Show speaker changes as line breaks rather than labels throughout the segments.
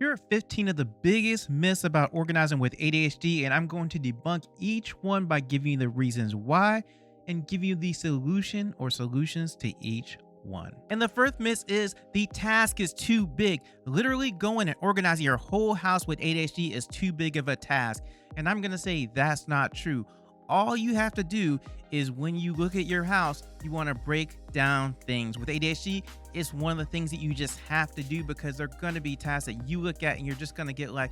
Here are 15 of the biggest myths about organizing with ADHD, and I'm going to debunk each one by giving you the reasons why and give you the solution or solutions to each one. And the first myth is the task is too big. Literally going and organizing your whole house with ADHD is too big of a task. And I'm going to say that's not true. All you have to do is when you look at your house, you want to break down things. With ADHD, it's one of the things that you just have to do because they're going to be tasks that you look at and you're just going to get like,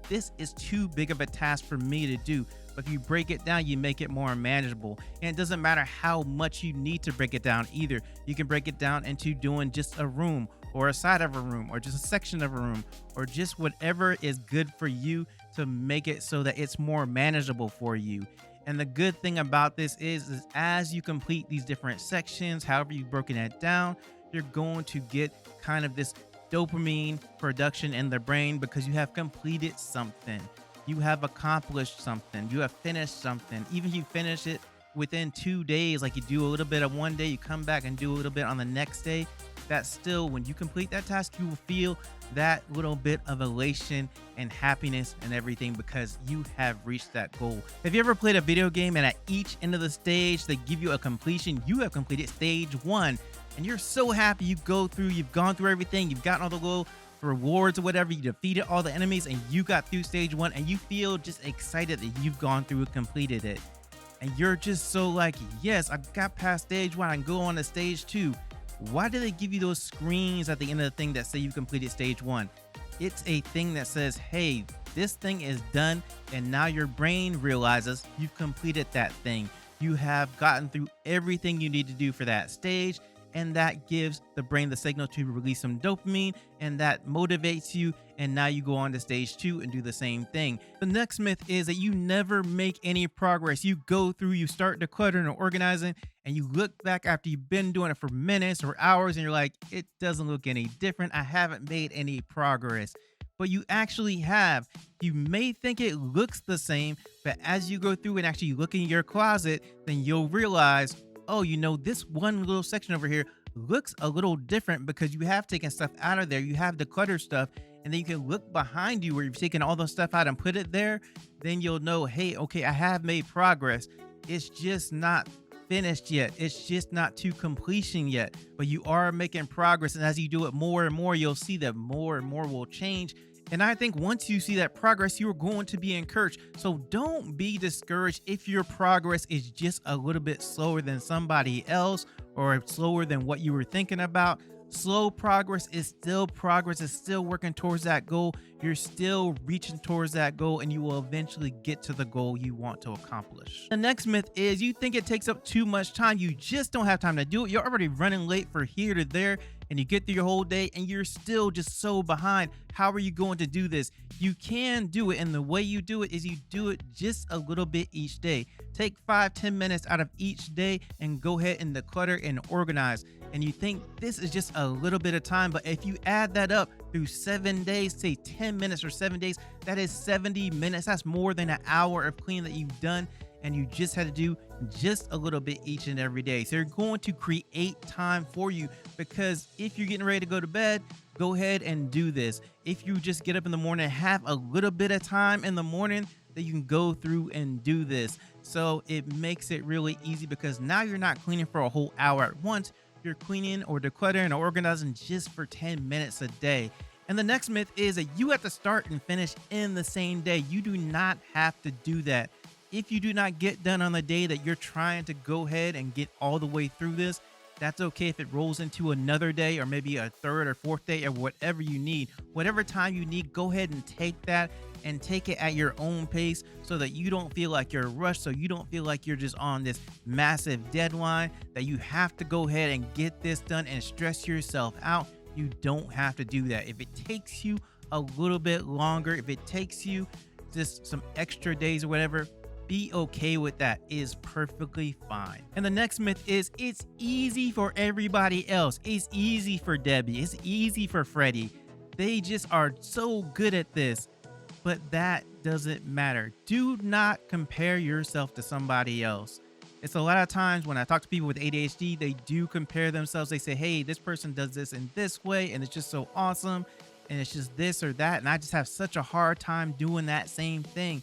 this is too big of a task for me to do. But if you break it down, you make it more manageable. And it doesn't matter how much you need to break it down either. You can break it down into doing just a room or a side of a room or just a section of a room or just whatever is good for you to make it so that it's more manageable for you. And the good thing about this is as you complete these different sections, however you've broken it down, you're going to get kind of this dopamine production in the brain because you have completed something. You have accomplished something. You have finished something. Even if you finish it within 2 days, like you do a little bit of one day, you come back and do a little bit on the next day. That's still, when you complete that task, you will feel that little bit of elation and happiness and everything because you have reached that goal. Have you ever played a video game and at each end of the stage, they give you a completion? You have completed stage 1 and you're so happy. You go through, you've gone through everything. You've gotten all the little rewards or whatever. You defeated all the enemies and you got through stage 1 and you feel just excited that you've gone through and completed it. And you're just so like, yes, I got past stage 1. I can go on to stage 2. Why do they give you those screens at the end of the thing that say you completed stage 1? It's a thing that says, hey, this thing is done. And now your brain realizes you've completed that thing. You have gotten through everything you need to do for that stage. And that gives the brain the signal to release some dopamine, and that motivates you. And now you go on to stage 2 and do the same thing. The next myth is that you never make any progress. You go through, you start decluttering or organizing, and you look back after you've been doing it for minutes or hours, and you're like, it doesn't look any different. I haven't made any progress. But you actually have. You may think it looks the same, but as you go through and actually look in your closet, then you'll realize, oh, this one little section over here looks a little different because you have taken stuff out of there. You have decluttered stuff, and then you can look behind you where you've taken all the stuff out and put it there. Then you'll know, hey, okay, I have made progress. It's just not finished yet. It's just not to completion yet, but you are making progress. And as you do it more and more, you'll see that more and more will change. And I think once you see that progress, you're going to be encouraged. So don't be discouraged if your progress is just a little bit slower than somebody else or slower than what you were thinking about. Slow progress is still progress. It's still working towards that goal. You're still reaching towards that goal, and you will eventually get to the goal you want to accomplish. The next myth is you think it takes up too much time. You just don't have time to do it. You're already running late for here to there, and you get through your whole day and you're still just so behind. How are you going to do this? You can do it, and the way you do it is you do it just a little bit each day. Take 5-10 minutes out of each day and go ahead and declutter and organize. And you think this is just a little bit of time, but if you add that up through 7 days, say 10 minutes or 7 days, that is 70 minutes. That's more than an hour of cleaning that you've done, and you just had to do just a little bit each and every day. So you're going to create time for you, because if you're getting ready to go to bed, go ahead and do this. If you just get up in the morning, have a little bit of time in the morning that you can go through and do this. So it makes it really easy, because now you're not cleaning for a whole hour at once. You're cleaning or decluttering or organizing just for 10 minutes a day. And the next myth is that you have to start and finish in the same day. You do not have to do that. If you do not get done on the day that you're trying to go ahead and get all the way through this, that's okay if it rolls into another day or maybe a third or fourth day or whatever you need. Whatever time you need, go ahead and take that and take it at your own pace so that you don't feel like you're rushed, so you don't feel like you're just on this massive deadline that you have to go ahead and get this done and stress yourself out. You don't have to do that. If it takes you a little bit longer, if it takes you just some extra days or whatever, be okay with that. It is perfectly fine. And the next myth is it's easy for everybody else. It's easy for Debbie. It's easy for Freddie. They just are so good at this. But that doesn't matter. Do not compare yourself to somebody else. It's a lot of times when I talk to people with ADHD, they do compare themselves. They say, hey, this person does this in this way, and it's just so awesome. and it's just this or that, and I just have such a hard time doing that same thing.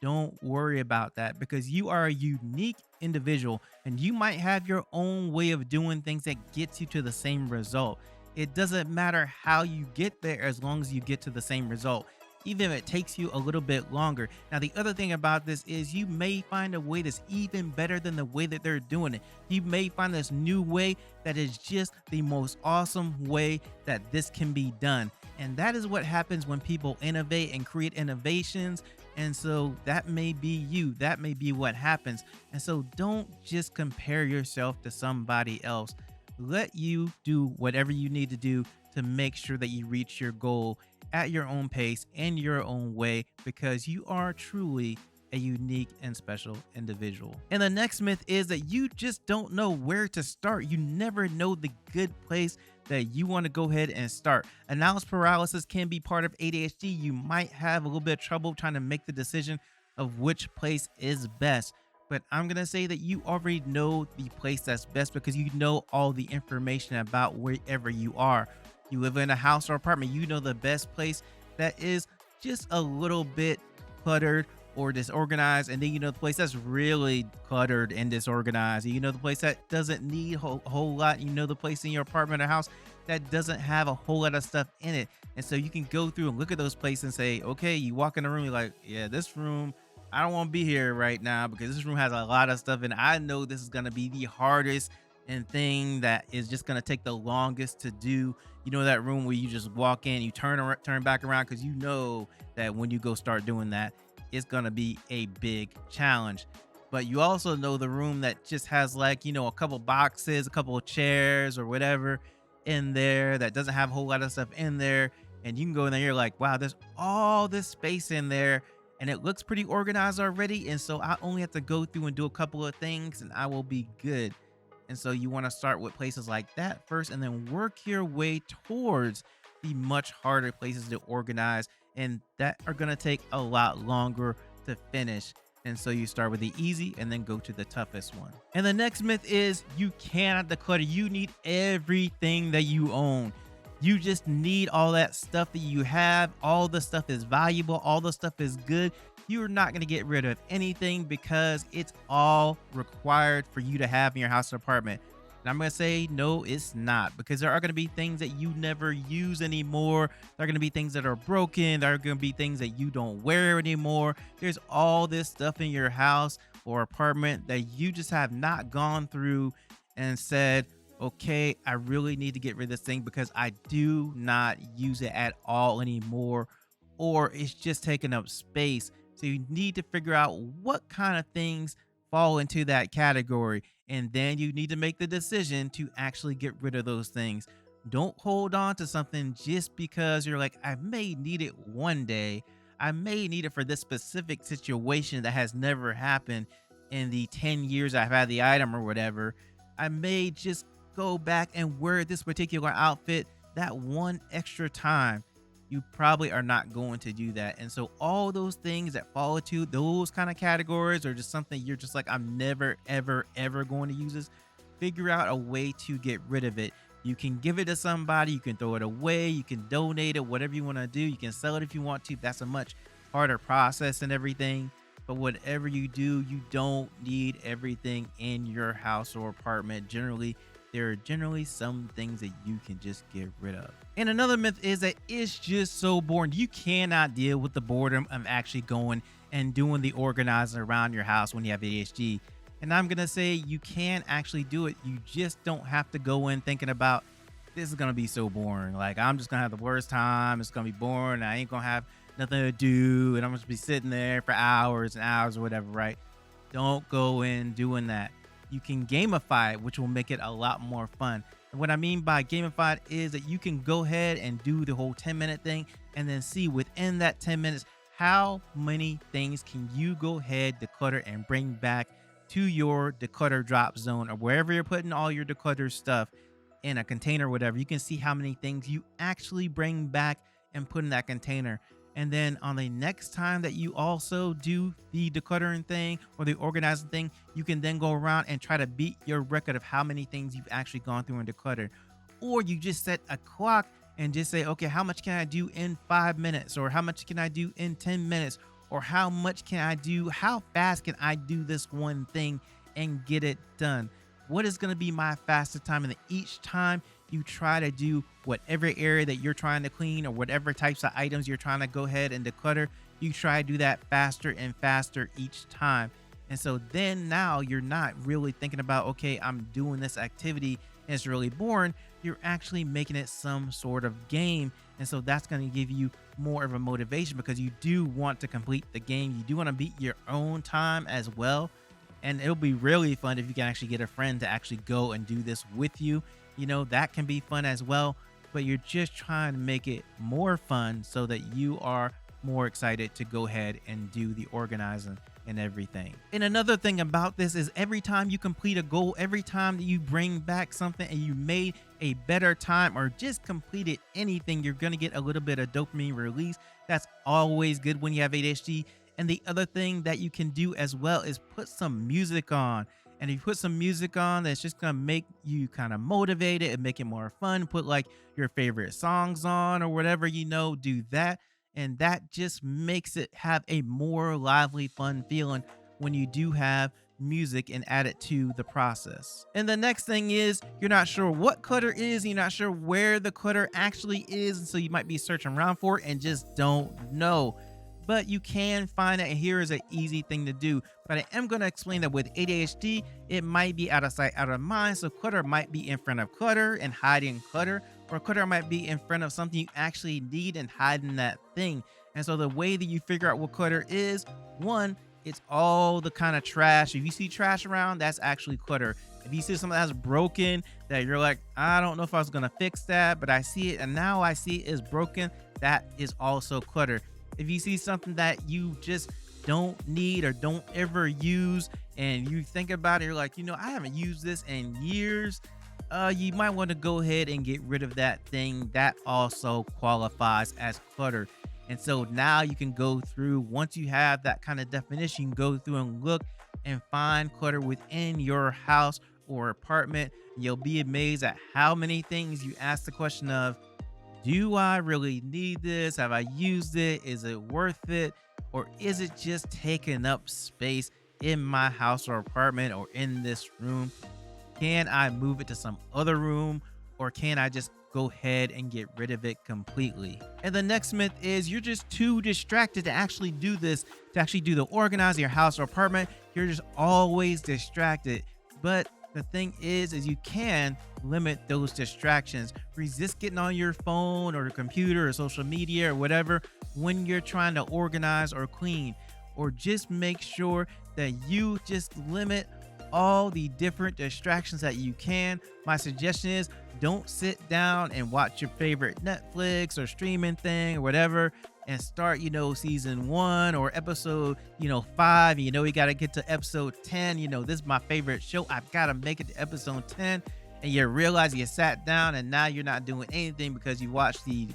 Don't worry about that, because you are a unique individual and you might have your own way of doing things that gets you to the same result. It doesn't matter how you get there as long as you get to the same result, even if it takes you a little bit longer. Now, the other thing about this is you may find a way that's even better than the way that they're doing it. You may find this new way that is just the most awesome way that this can be done. And that is what happens when people innovate and create innovations. And so that may be you. That may be what happens. And so don't just compare yourself to somebody else. Let you do whatever you need to do to make sure that you reach your goal at your own pace in your own way, because you are truly a unique and special individual. And the next myth is that you just don't know where to start. You never know the good place that you want to go ahead and start. Analysis paralysis can be part of ADHD. You might have a little bit of trouble trying to make the decision of which place is best. But I'm going to say that you already know the place that's best because you know all the information about wherever you are. You live in a house or apartment, you know the best place that is just a little bit cluttered or disorganized, and then you know the place that's really cluttered and disorganized. You know the place that doesn't need a whole lot. You know the place in your apartment or house that doesn't have a whole lot of stuff in it. And so you can go through and look at those places and say, okay, you walk in the room, you're like, yeah, this room, I don't want to be here right now because this room has a lot of stuff, and I know this is going to be the hardest and thing that is just going to take the longest to do. You know, that room where you just walk in, you turn back around, because you know that when you go start doing that, it's going to be a big challenge. But you also know the room that just has, like, you know, a couple boxes, a couple of chairs or whatever in there that doesn't have a whole lot of stuff in there. And you can go in there, you're like, wow, there's all this space in there and it looks pretty organized already. And so I only have to go through and do a couple of things and I will be good. And so you want to start with places like that first and then work your way towards the much harder places to organize and that are going to take a lot longer to finish. And so you start with the easy and then go to the toughest one. And the next myth is you cannot declutter. You need everything that you own. You just need all that stuff that you have. All the stuff is valuable. All the stuff is good. You're not going to get rid of anything because it's all required for you to have in your house or apartment. And I'm going to say, no, it's not, because there are going to be things that you never use anymore. There are going to be things that are broken. There are going to be things that you don't wear anymore. There's all this stuff in your house or apartment that you just have not gone through and said, okay, I really need to get rid of this thing because I do not use it at all anymore, or it's just taking up space. So you need to figure out what kind of things fall into that category. And then you need to make the decision to actually get rid of those things. Don't hold on to something just because you're like, I may need it one day. I may need it for this specific situation that has never happened in the 10 years I've had the item or whatever. I may just go back and wear this particular outfit that one extra time. You probably are not going to do that. And so all those things that fall into those kind of categories are just something you're just like, I'm never, ever, ever going to use this. Figure out a way to get rid of it. You can give it to somebody. You can throw it away. You can donate it, whatever you want to do. You can sell it if you want to. That's a much harder process and everything. But whatever you do, you don't need everything in your house or apartment. There are generally some things that you can just get rid of. And another myth is that it's just so boring. You cannot deal with the boredom of actually going and doing the organizing around your house when you have ADHD. And I'm going to say you can actually do it. You just don't have to go in thinking about, this is going to be so boring. Like, I'm just going to have the worst time. It's going to be boring. I ain't going to have nothing to do. And I'm going to be sitting there for hours and hours or whatever, right? Don't go in doing that. You can gamify it, which will make it a lot more fun. And what I mean by gamified is that you can go ahead and do the whole 10-minute thing and then see within that 10 minutes, how many things can you go ahead, declutter, and bring back to your declutter drop zone or wherever you're putting all your declutter stuff in a container or whatever. You can see how many things you actually bring back and put in that container. And then on the next time that you also do the decluttering thing or the organizing thing, you can then go around and try to beat your record of how many things you've actually gone through and decluttered. Or you just set a clock and just say, okay, how much can I do in 5 minutes? Or how much can I do in 10 minutes? Or how much can I do? How fast can I do this one thing and get it done? What is going to be my fastest time? And then each time you try to do whatever area that you're trying to clean or whatever types of items you're trying to go ahead and declutter, you try to do that faster and faster each time. And so then now you're not really thinking about, okay, I'm doing this activity and it's really boring. You're actually making it some sort of game. And so that's going to give you more of a motivation because you do want to complete the game. You do want to beat your own time as well. And it'll be really fun if you can actually get a friend to actually go and do this with you. You know, that can be fun as well. But you're just trying to make it more fun so that you are more excited to go ahead and do the organizing and everything. And another thing about this is every time you complete a goal, every time that you bring back something and you made a better time or just completed anything, you're going to get a little bit of dopamine release. That's always good when you have ADHD. And the other thing that you can do as well is put some music on. And if you put some music on, that's just going to make you kind of motivated and make it more fun. Put like your favorite songs on or whatever, do that. And that just makes it have a more lively, fun feeling when you do have music and add it to the process. And the next thing is you're not sure what clutter is, you're not sure where the clutter actually is. And so you might be searching around for it and just don't know. But you can find it, and here is an easy thing to do. But I am going to explain that with ADHD, it might be out of sight, out of mind. So clutter might be in front of clutter and hiding clutter, or clutter might be in front of something you actually need and hiding that thing. And so the way that you figure out what clutter is, one, it's all the kind of trash. If you see trash around, that's actually clutter. If you see something that's broken that you're like, I don't know if I was going to fix that, but I see it and now I see it is broken, that is also clutter. If you see something that you just don't need or don't ever use and you think about it, you're like, I haven't used this in years, you might want to go ahead and get rid of that thing. That also qualifies as clutter. And so now you can go through, once you have that kind of definition, you can go through and look and find clutter within your house or apartment. You'll be amazed at how many things you ask the question of, do I really need this? Have I used it? Is it worth it? Or is it just taking up space in my house or apartment or in this room? Can I move it to some other room? Or can I just go ahead and get rid of it completely? And the next myth is you're just too distracted to actually do this, to actually do the organizing your house or apartment. You're just always distracted. But the thing is you can limit those distractions. Resist getting on your phone or computer or social media or whatever when you're trying to organize or clean, or just make sure that you just limit all the different distractions that you can. My suggestion is don't sit down and watch your favorite Netflix or streaming thing or whatever and start, season 1 or episode, 5. You got to get to episode 10. This is my favorite show. I've got to make it to episode 10. And you realize you sat down and now you're not doing anything because you watched the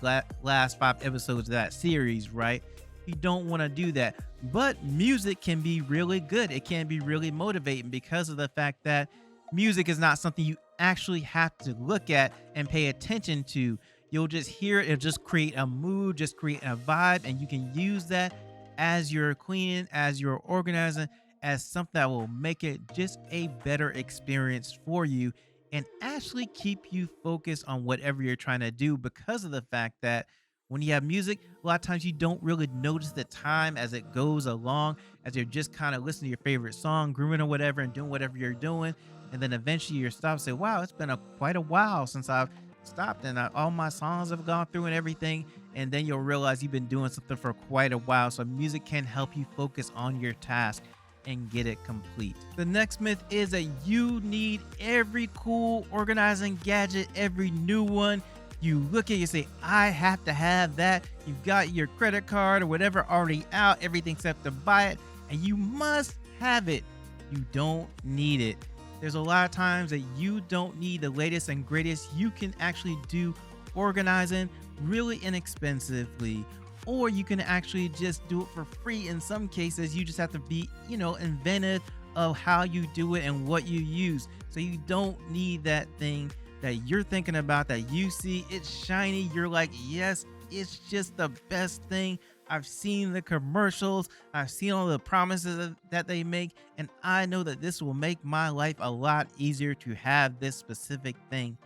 last 5 episodes of that series, right? You don't want to do that. But music can be really good. It can be really motivating because of the fact that music is not something you actually have to look at and pay attention to. You'll just hear it. It'll just create a mood, just create a vibe. And you can use that as you're cleaning, as you're organizing, as something that will make it just a better experience for you and actually keep you focused on whatever you're trying to do, because of the fact that when you have music, a lot of times you don't really notice the time as it goes along, as you're just kind of listening to your favorite song, grooving or whatever, and doing whatever you're doing. And then eventually you're stopped and say, wow, it's been quite a while since I've stopped and all my songs have gone through and everything. And then you'll realize you've been doing something for quite a while. So music can help you focus on your task and get it complete. The next myth is that you need every cool organizing gadget, every new one. You look at it, you say, I have to have that. You've got your credit card or whatever already out, everything set to buy it, and you must have it. You don't need it. There's a lot of times that you don't need the latest and greatest. You can actually do organizing really inexpensively, or you can actually just do it for free. In some cases, you just have to be, inventive of how you do it and what you use. So you don't need that thing that you're thinking about, that you see it's shiny, you're like, yes, it's just the best thing. I've seen the commercials, I've seen all the promises that they make, and I know that this will make my life a lot easier to have this specific thing.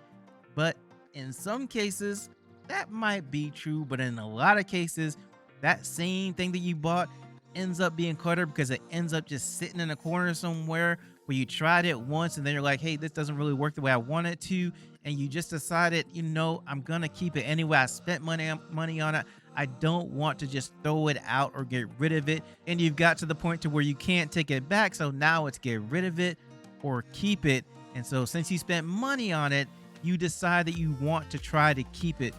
But in some cases, that might be true. But in a lot of cases, that same thing that you bought ends up being cluttered because it ends up just sitting in a corner somewhere where you tried it once and then you're like, hey, this doesn't really work the way I want it to. And you just decided, I'm going to keep it anyway. I spent money on it. I don't want to just throw it out or get rid of it. And you've got to the point to where you can't take it back. So now it's get rid of it or keep it. And so since you spent money on it, you decide that you want to try to keep it.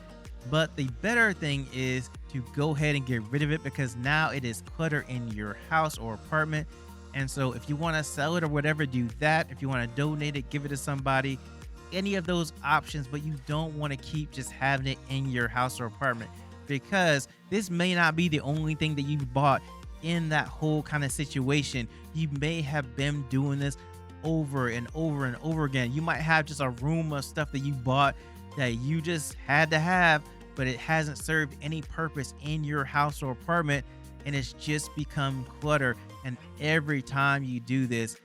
But the better thing is to go ahead and get rid of it because now it is clutter in your house or apartment. And so if you want to sell it or whatever, do that. If you want to donate it, give it to somebody, any of those options, but you don't want to keep just having it in your house or apartment because this may not be the only thing that you bought in that whole kind of situation. You may have been doing this over and over and over again. You might have just a room of stuff that you bought that you just had to have, but it hasn't served any purpose in your house or apartment, and it's just become clutter. And every time you do this,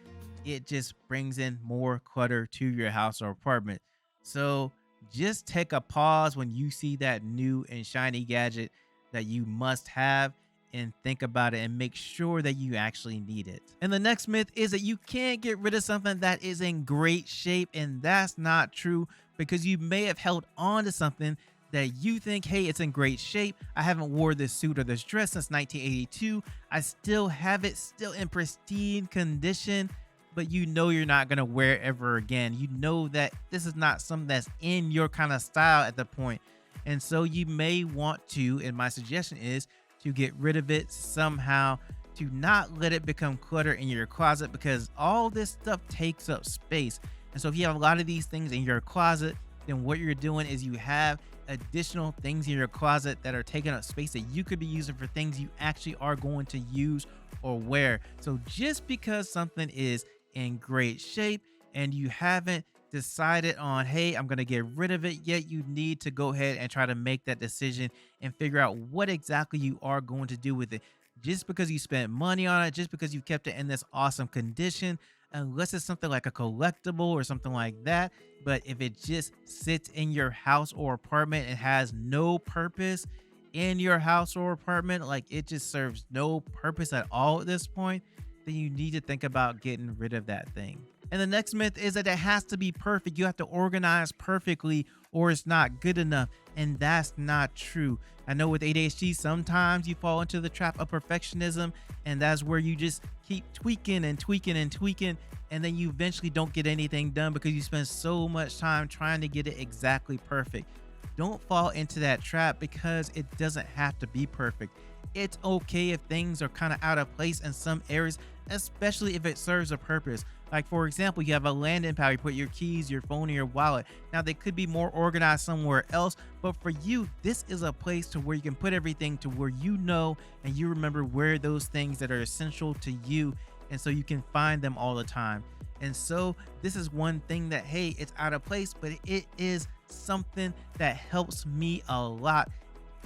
it just brings in more clutter to your house or apartment. So just take a pause when you see that new and shiny gadget that you must have and think about it and make sure that you actually need it. And the next myth is that you can't get rid of something that is in great shape, and that's not true because you may have held on to something that you think, hey, it's in great shape. I haven't wore this suit or this dress since 1982. I still have it, still in pristine condition, but you're not going to wear it ever again. You know that this is not something that's in your kind of style at the point. And so you may want to, and my suggestion is to get rid of it somehow, to not let it become clutter in your closet because all this stuff takes up space. And so if you have a lot of these things in your closet, then what you're doing is you have additional things in your closet that are taking up space that you could be using for things you actually are going to use or wear. So just because something is in great shape and you haven't decided on, hey, I'm going to get rid of it yet, you need to go ahead and try to make that decision and figure out what exactly you are going to do with it. Just because you spent money on it, just because you kept it in this awesome condition, unless it's something like a collectible or something like that. But if it just sits in your house or apartment and has no purpose in your house or apartment, like it just serves no purpose at all at this point, then you need to think about getting rid of that thing. And the next myth is that it has to be perfect. You have to organize perfectly or it's not good enough. And that's not true. I know with ADHD, sometimes you fall into the trap of perfectionism, and that's where you just keep tweaking and tweaking and tweaking, and then you eventually don't get anything done because you spend so much time trying to get it exactly perfect. Don't fall into that trap because it doesn't have to be perfect. It's okay if things are kind of out of place in some areas, especially if it serves a purpose. Like, for example, you have a landing pad, you put your keys, your phone, and your wallet. Now, they could be more organized somewhere else, but for you, this is a place to where you can put everything to where you know and you remember where those things that are essential to you, and so you can find them all the time. And so this is one thing that, hey, it's out of place, but it is something that helps me a lot,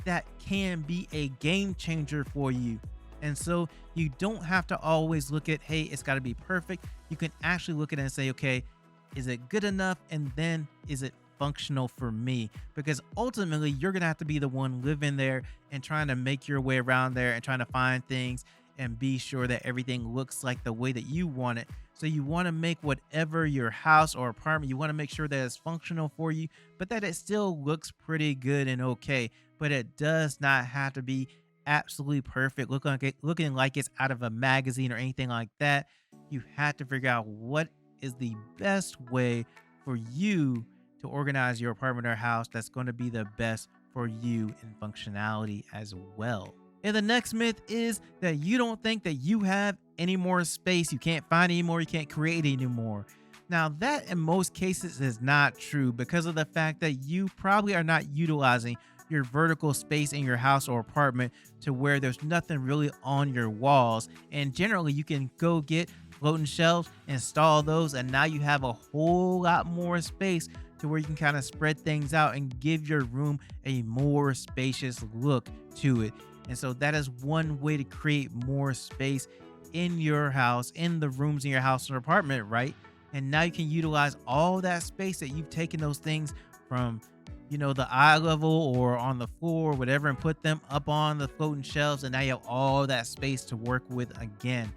that can be a game changer for you. And so you don't have to always look at, hey, it's got to be perfect. You can actually look at it and say, okay, is it good enough? And then is it functional for me? Because ultimately you're going to have to be the one living there and trying to make your way around there and trying to find things and be sure that everything looks like the way that you want it. So you want to make whatever your house or apartment, you want to make sure that it's functional for you, but that it still looks pretty good and okay. But it does not have to be absolutely perfect, looking like it's out of a magazine or anything like that. You have to figure out what is the best way for you to organize your apartment or house that's going to be the best for you in functionality as well. And the next myth is that you don't think that you have any more space. You can't find any more. You can't create any more. Now, that in most cases is not true because of the fact that you probably are not utilizing your vertical space in your house or apartment to where there's nothing really on your walls. And generally, you can go get floating shelves, install those, and now you have a whole lot more space to to where you can kind of spread things out and give your room a more spacious look to it. And so that is one way to create more space in your house, in the rooms in your house or apartment, right? And now you can utilize all that space that you've taken those things from, the eye level or on the floor or whatever, and put them up on the floating shelves. And now you have all that space to work with again.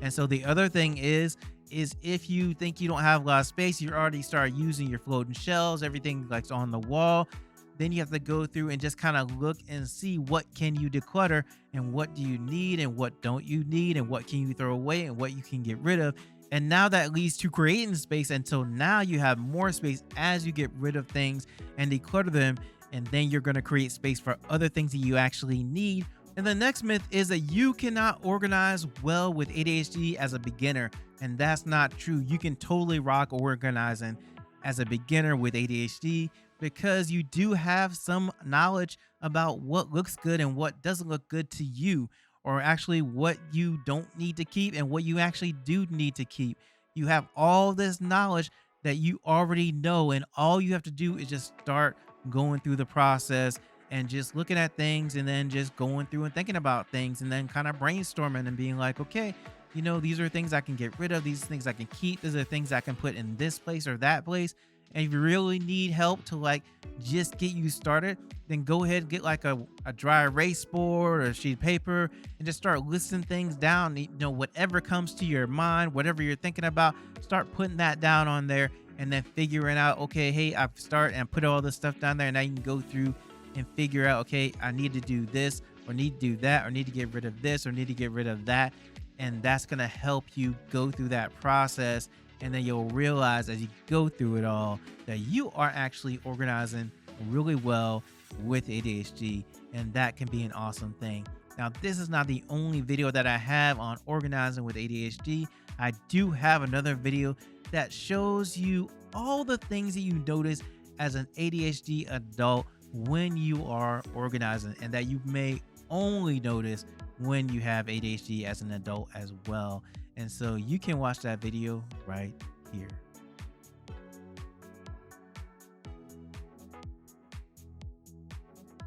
And so the other thing is if you think you don't have a lot of space, you already start using your floating shelves, everything like on the wall. Then you have to go through and just kind of look and see what can you declutter and what do you need and what don't you need and what can you throw away and what you can get rid of. And now that leads to creating space until now you have more space as you get rid of things and declutter them. And then you're going to create space for other things that you actually need. And the next myth is that you cannot organize well with ADHD as a beginner. And that's not true. You can totally rock organizing as a beginner with ADHD, because you do have some knowledge about what looks good and what doesn't look good to you, or actually what you don't need to keep and what you actually do need to keep. You have all this knowledge that you already know, and all you have to do is just start going through the process and just looking at things and then just going through and thinking about things and then kind of brainstorming and being like, okay, these are things I can get rid of, these things I can keep, these are things I can put in this place or that place. And if you really need help to just get you started, then go ahead and get a dry erase board or a sheet of paper and just start listing things down. Whatever comes to your mind, whatever you're thinking about, start putting that down on there and then figuring out, okay, hey, I've started and put all this stuff down there. And now you can go through and figure out, okay, I need to do this or need to do that or need to get rid of this or need to get rid of that. And that's going to help you go through that process. And then you'll realize as you go through it all that you are actually organizing really well with ADHD, and that can be an awesome thing. Now, this is not the only video that I have on organizing with ADHD. I do have another video that shows you all the things that you notice as an ADHD adult when you are organizing, and that you may only notice when you have ADHD as an adult as well. And so you can watch that video right here.